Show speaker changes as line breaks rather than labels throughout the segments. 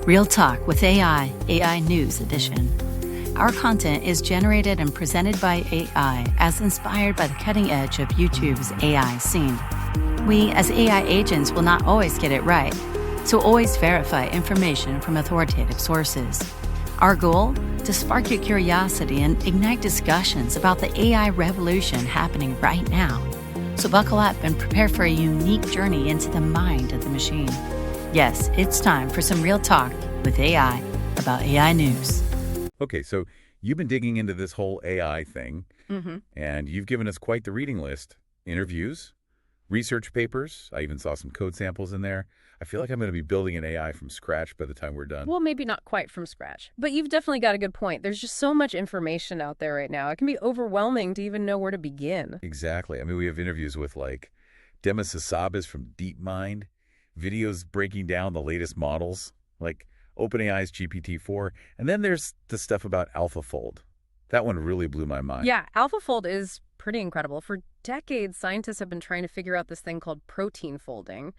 Real Talk with AI News Edition. Our content is generated and presented by AI as inspired by the cutting edge of YouTube's AI scene. We, as AI agents, will not always get it right, so always verify information from authoritative sources. Our goal? To spark your curiosity and ignite discussions about the AI revolution happening right now. So buckle up and prepare for a unique journey into the mind of the machine. Yes, it's time for some real talk with AI about AI news.
Okay, so you've been digging into this whole AI thing, and you've given us quite the reading list. Interviews, research papers. I even saw some code samples in there. I feel like I'm going to be building an AI from scratch by the time we're done.
Well, maybe not quite from scratch, but you've definitely got a good point. There's just so much information out there right now. It can be overwhelming to even know where to begin.
Exactly. I mean, we have interviews with like Demis Hassabis from DeepMind, videos breaking down the latest models, like OpenAI's GPT-4, and then there's the stuff about AlphaFold. That one really blew my mind.
Yeah, AlphaFold is pretty incredible. For decades, scientists have been trying to figure out this thing called protein folding.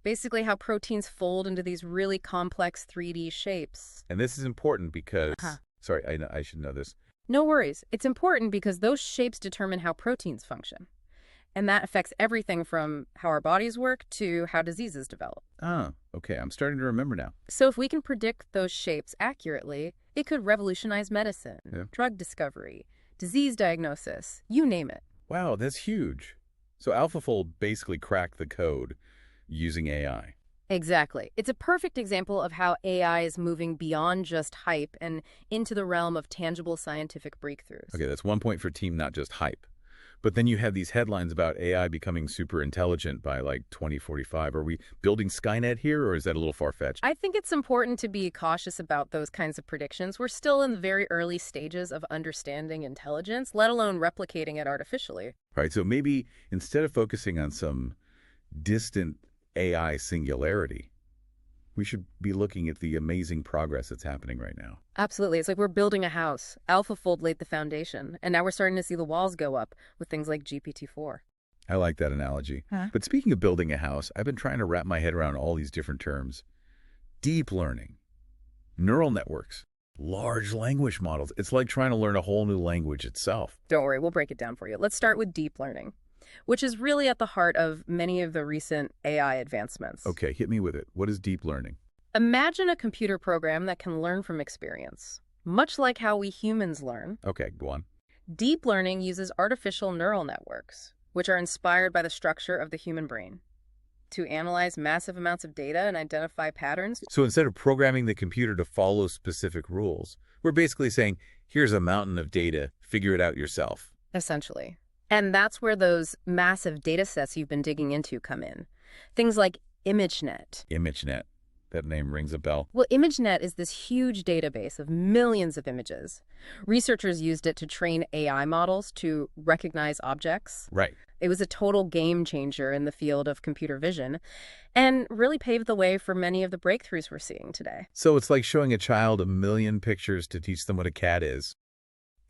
Basically how proteins fold into these really complex 3D shapes.
And this is important because, sorry, I should know this.
No worries. It's important because those shapes determine how proteins function. And that affects everything from how our bodies work to how diseases develop.
Oh, okay. I'm starting to remember now.
So if we can predict those shapes accurately, it could revolutionize medicine, drug discovery, disease diagnosis, you name it.
Wow, that's huge. So AlphaFold basically cracked the code using AI.
Exactly. It's a perfect example of how AI is moving beyond just hype and into the realm of tangible scientific breakthroughs.
Okay, that's 1 point for team, not just hype. But then you have these headlines about AI becoming super intelligent by like 2045. Are we building Skynet here, or is that a little far-fetched?
I think it's important to be cautious about those kinds of predictions. We're still in the very early stages of understanding intelligence, let alone replicating it artificially.
Right, so maybe instead of focusing on some distant AI singularity, we should be looking at the amazing progress that's happening right now.
Absolutely. It's like we're building a house. AlphaFold laid the foundation, and now we're starting to see the walls go up with things like GPT-4.
I like that analogy. But speaking of building a house, I've been trying to wrap my head around all these different terms. Deep learning, neural networks, large language models. It's like trying to learn a whole new language itself.
Don't worry, we'll break it down for you. Let's start with deep learning, which is really at the heart of many of the recent AI advancements.
Okay, hit me with it. What is deep learning?
Imagine a computer program that can learn from experience, much like how we humans learn.
Okay, go on.
Deep learning uses artificial neural networks, which are inspired by the structure of the human brain, to analyze massive amounts of data and identify patterns.
So instead of programming the computer to follow specific rules, we're basically saying, here's a mountain of data, figure it out yourself.
Essentially. And that's where those massive data sets you've been digging into come in. Things like ImageNet.
ImageNet. That name rings a bell.
Well, ImageNet is this huge database of millions of images. Researchers used it to train AI models to recognize objects.
Right.
It was a total game changer in the field of computer vision and really paved the way for many of the breakthroughs we're seeing today.
So it's like showing a child a million pictures to teach them what a cat is.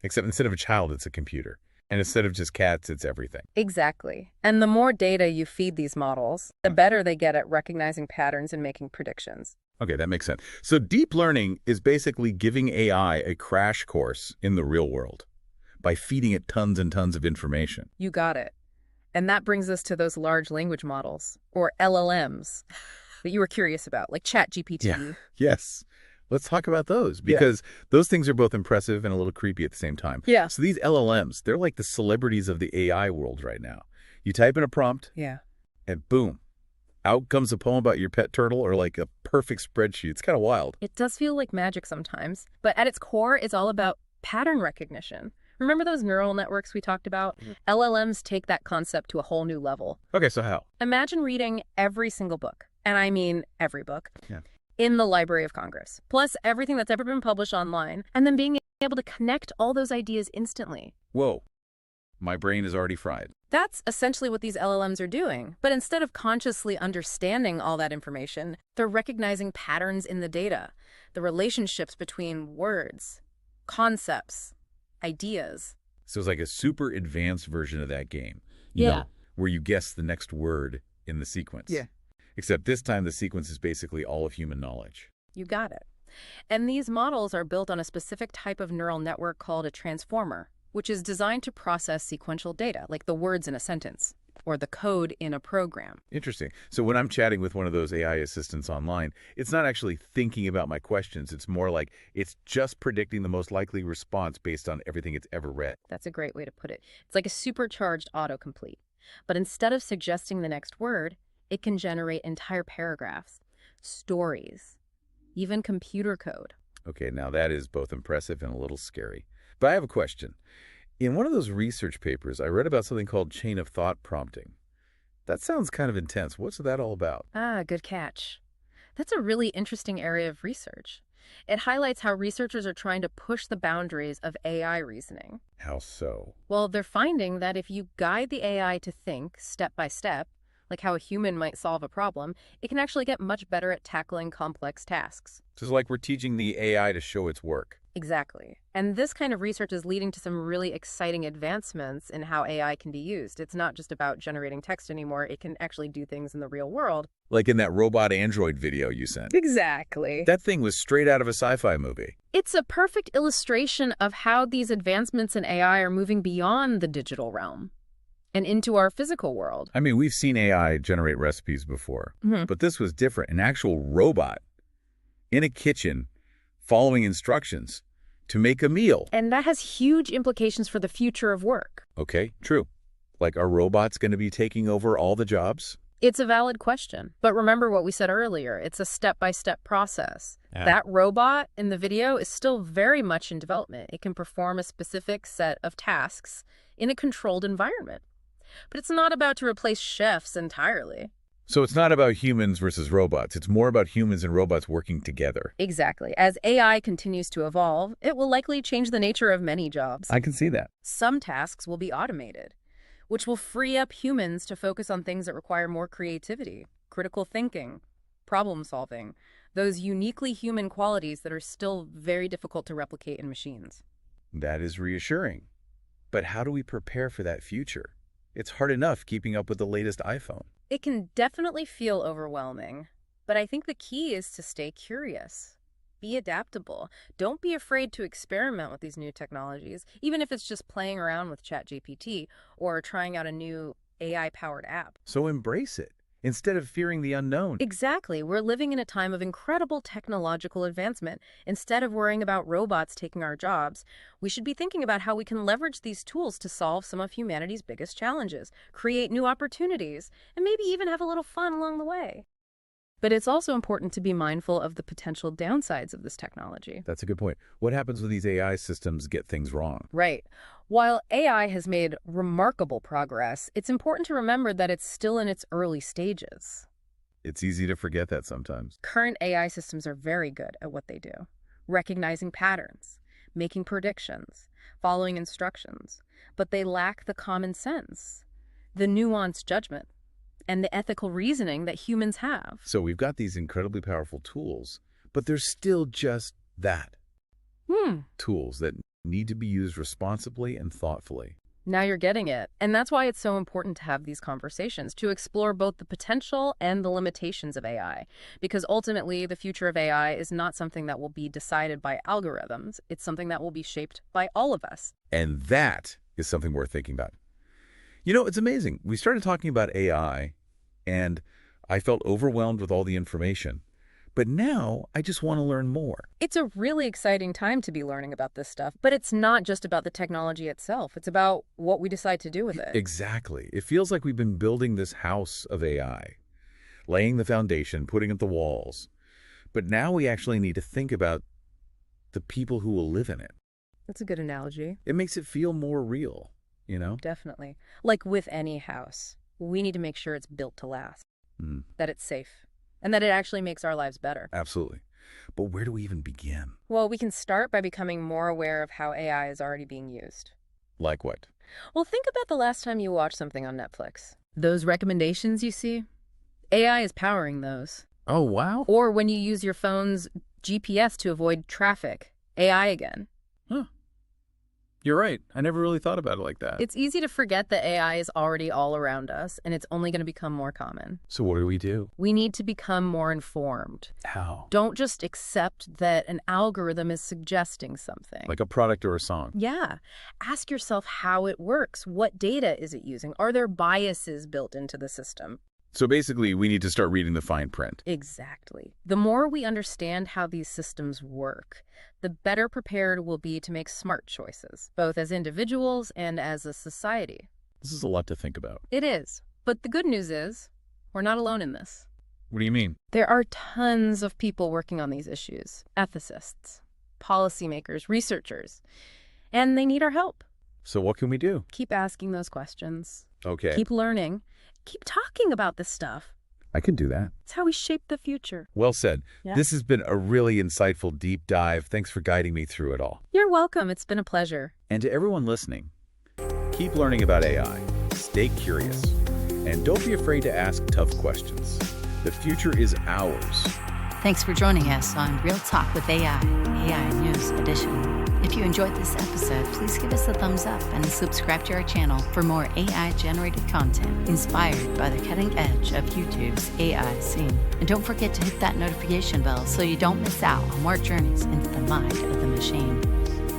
Except instead of a child, it's a computer. And instead of just cats, it's everything.
Exactly. And the more data you feed these models, the better they get at recognizing patterns and making predictions.
Okay, that makes sense. So deep learning is basically giving AI a crash course in the real world by feeding it tons and tons of information.
You got it. And that brings us to those large language models, or LLMs, that you were curious about, like ChatGPT.
Yeah. Yes. Let's talk about those, because those things are both impressive and a little creepy at the same time.
Yeah.
So these LLMs, they're like the celebrities of the AI world right now. You type in a prompt, and boom, out comes a poem about your pet turtle or like a perfect spreadsheet. It's kind of wild.
It does feel like magic sometimes, but at its core, it's all about pattern recognition. Remember those neural networks we talked about? LLMs take that concept to a whole new level.
Okay, so how?
Imagine reading every single book, and I mean every book, in the Library of Congress, plus everything that's ever been published online, and then being able to connect all those ideas instantly.
Whoa, my brain is already fried.
That's essentially what these LLMs are doing. But instead of consciously understanding all that information, they're recognizing patterns in the data, the relationships between words, concepts, ideas.
So it's like a super advanced version of that game, you know, where you guess the next word in the sequence.
Yeah.
Except this time the sequence is basically all of human knowledge.
You got it. And these models are built on a specific type of neural network called a transformer, which is designed to process sequential data, like the words in a sentence or the code in a program.
Interesting. So when I'm chatting with one of those AI assistants online, it's not actually thinking about my questions. It's more like it's just predicting the most likely response based on everything it's ever read.
That's a great way to put it. It's like a supercharged autocomplete. But instead of suggesting the next word, it can generate entire paragraphs, stories, even computer code.
Okay, now that is both impressive and a little scary. But I have a question. In one of those research papers, I read about something called chain of thought prompting. That sounds kind of intense. What's that all about?
Ah, good catch. That's a really interesting area of research. It highlights how researchers are trying to push the boundaries of AI reasoning.
How so?
Well, they're finding that if you guide the AI to think step by step, like how a human might solve a problem, it can actually get much better at tackling complex tasks.
So it's like we're teaching the AI to show its work.
Exactly. And this kind of research is leading to some really exciting advancements in how AI can be used. It's not just about generating text anymore. It can actually do things in the real world.
Like in that robot android video you sent.
Exactly.
That thing was straight out of a sci-fi movie.
It's a perfect illustration of how these advancements in AI are moving beyond the digital realm and into our physical world.
I mean, we've seen AI generate recipes before, but this was different. An actual robot in a kitchen following instructions to make a meal.
And that has huge implications for the future of work.
Okay, true. Like, are robots going to be taking over all the jobs?
It's a valid question. But remember what we said earlier. It's a step-by-step process. That robot in the video is still very much in development. It can perform a specific set of tasks in a controlled environment. But it's not about to replace chefs entirely.
So it's not about humans versus robots. It's more about humans and robots working together.
Exactly. As AI continues to evolve, it will likely change the nature of many jobs.
I can see that.
Some tasks will be automated, which will free up humans to focus on things that require more creativity, critical thinking, problem solving, those uniquely human qualities that are still very difficult to replicate in machines.
That is reassuring. But how do we prepare for that future? It's hard enough keeping up with the latest iPhone.
It can definitely feel overwhelming, but I think the key is to stay curious. Be adaptable. Don't be afraid to experiment with these new technologies, even if it's just playing around with ChatGPT or trying out a new AI-powered app.
So embrace it instead of fearing the unknown.
Exactly. We're living in a time of incredible technological advancement. Instead of worrying about robots taking our jobs, we should be thinking about how we can leverage these tools to solve some of humanity's biggest challenges, create new opportunities, and maybe even have a little fun along the way. But it's also important to be mindful of the potential downsides of this technology.
That's a good point. What happens when these AI systems get things wrong?
Right. While AI has made remarkable progress, it's important to remember that it's still in its early stages.
It's easy to forget that sometimes.
Current AI systems are very good at what they do, recognizing patterns, making predictions, following instructions, but they lack the common sense, the nuanced judgment, and the ethical reasoning that humans have.
So we've got these incredibly powerful tools, but they're still just that. Tools that need to be used responsibly and thoughtfully.
Now you're getting it. And that's why it's so important to have these conversations, to explore both the potential and the limitations of AI. Because ultimately, the future of AI is not something that will be decided by algorithms. It's something that will be shaped by all of us.
And that is something worth thinking about. You know, it's amazing. We started talking about AI, and I felt overwhelmed with all the information. But now I just want to learn more.
It's a really exciting time to be learning about this stuff, but it's not just about the technology itself. It's about what we decide to do with it.
Exactly. It feels like we've been building this house of AI, laying the foundation, putting up the walls. But now we actually need to think about the people who will live in it.
That's a good analogy.
It makes it feel more real, you know?
Definitely. Like with any house, we need to make sure it's built to last, that it's safe, and that it actually makes our lives better.
Absolutely. But where do we even begin?
Well, we can start by becoming more aware of how AI is already being used.
Like what?
Well, think about the last time you watched something on Netflix. Those recommendations you see? AI is powering those.
Oh, wow.
Or when you use your phone's GPS to avoid traffic, AI again.
Huh. You're right. I never really thought about it like that.
It's easy to forget that AI is already all around us, and it's only going to become more common.
So what do we do?
We need to become more informed.
How?
Don't just accept that an algorithm is suggesting something.
Like a product or a song?
Yeah. Ask yourself how it works. What data is it using? Are there biases built into the system?
So basically, we need to start reading the fine print.
Exactly. The more we understand how these systems work, the better prepared we'll be to make smart choices, both as individuals and as a society.
This is a lot to think about.
It is. But the good news is, we're not alone in this.
What do you mean?
There are tons of people working on these issues. Ethicists, policymakers, researchers. And they need our help.
So what can we do?
Keep asking those questions.
Okay.
Keep learning. Keep talking about this stuff.
I can do that.
It's how we shape the future.
Well said.
Yeah.
This has been a really insightful deep dive. Thanks for guiding me through it all.
You're welcome. It's been a pleasure.
And to everyone listening, keep learning about AI. Stay curious. And don't be afraid to ask tough questions. The future is ours.
Thanks for joining us on Real Talk with AI News Edition. If you enjoyed this episode, please give us a thumbs up and subscribe to our channel for more AI-generated content inspired by the cutting edge of YouTube's AI scene. And don't forget to hit that notification bell so you don't miss out on more journeys into the mind of the machine.